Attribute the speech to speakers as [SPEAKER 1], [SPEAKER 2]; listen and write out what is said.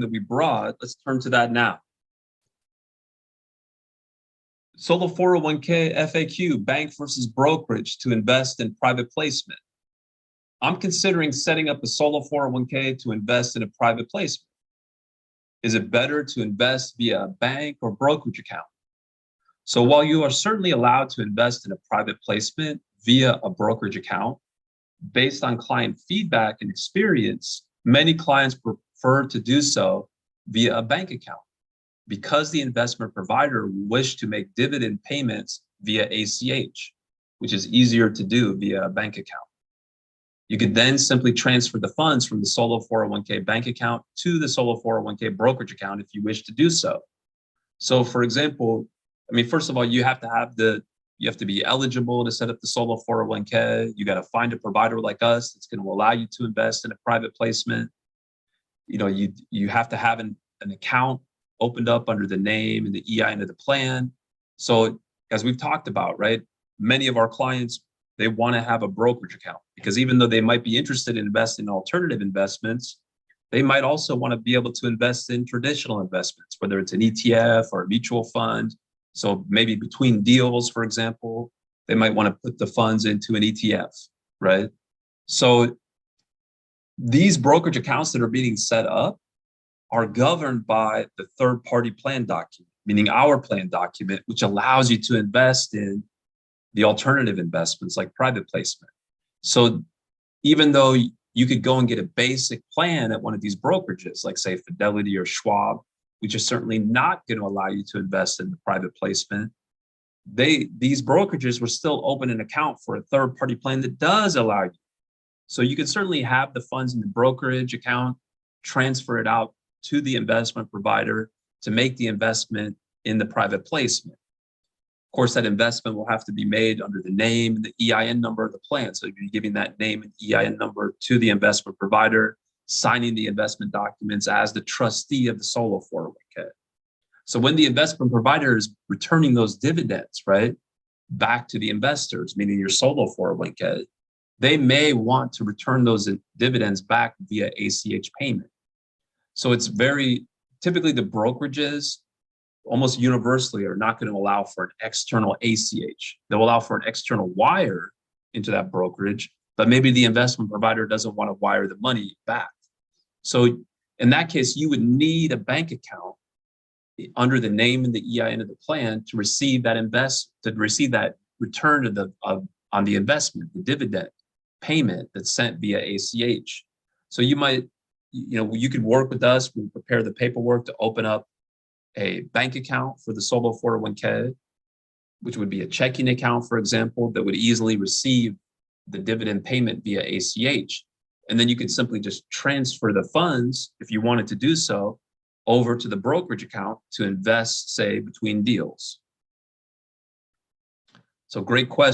[SPEAKER 1] that we brought, let's turn to that now. Solo 401k FAQ, bank versus brokerage to invest in private placement. I'm considering setting up a solo 401k to invest in a private placement. Is it better to invest via a bank or brokerage account? So while you are certainly allowed to invest in a private placement via a brokerage account, based on client feedback and experience, many clients prefer to do so via a bank account because the investment provider wish to make dividend payments via ACH, which is easier to do via a bank account. You could then simply transfer the funds from the solo 401k bank account to the solo 401k brokerage account if you wish to do so. So for example, first of all, you have to be eligible to set up the solo 401k. You got to find a provider like us that's going to allow you to invest in a private placement. You have to have an account opened up under the name and the EIN of the plan. So as we've talked about, right, many of our clients, they want to have a brokerage account because even though they might be interested in investing in alternative investments, they might also want to be able to invest in traditional investments, whether it's an ETF or a mutual fund. So maybe between deals, for example, they might want to put the funds into an ETF, right? So these brokerage accounts that are being set up are governed by the third-party plan document, meaning our plan document, which allows you to invest in the alternative investments like private placement. So even though you could go and get a basic plan at one of these brokerages, like say Fidelity or Schwab, which is certainly not going to allow you to invest in the private placement, these brokerages will still open an account for a third-party plan that does allow you. So you can certainly have the funds in the brokerage account, transfer it out to the investment provider to make the investment in the private placement. Of course, that investment will have to be made under the name and the EIN number of the plan. So you're giving that name and EIN number to the investment provider, signing the investment documents as the trustee of the solo 401k. So when the investment provider is returning those dividends, right, back to the investors, meaning your solo 401k, they may want to return those dividends back via ACH payment. So it's typically the brokerages almost universally are not going to allow for an external ACH. They'll allow for an external wire into that brokerage, but maybe the investment provider doesn't want to wire the money back. So in that case, you would need a bank account under the name and the EIN of the plan to receive that return on the investment, the dividend payment that's sent via ACH. So you could work with us. We prepare the paperwork to open up a bank account for the solo 401k, which would be a checking account, for example, that would easily receive the dividend payment via ACH. And then you could simply just transfer the funds, if you wanted to do so, over to the brokerage account to invest, say, between deals. So great question.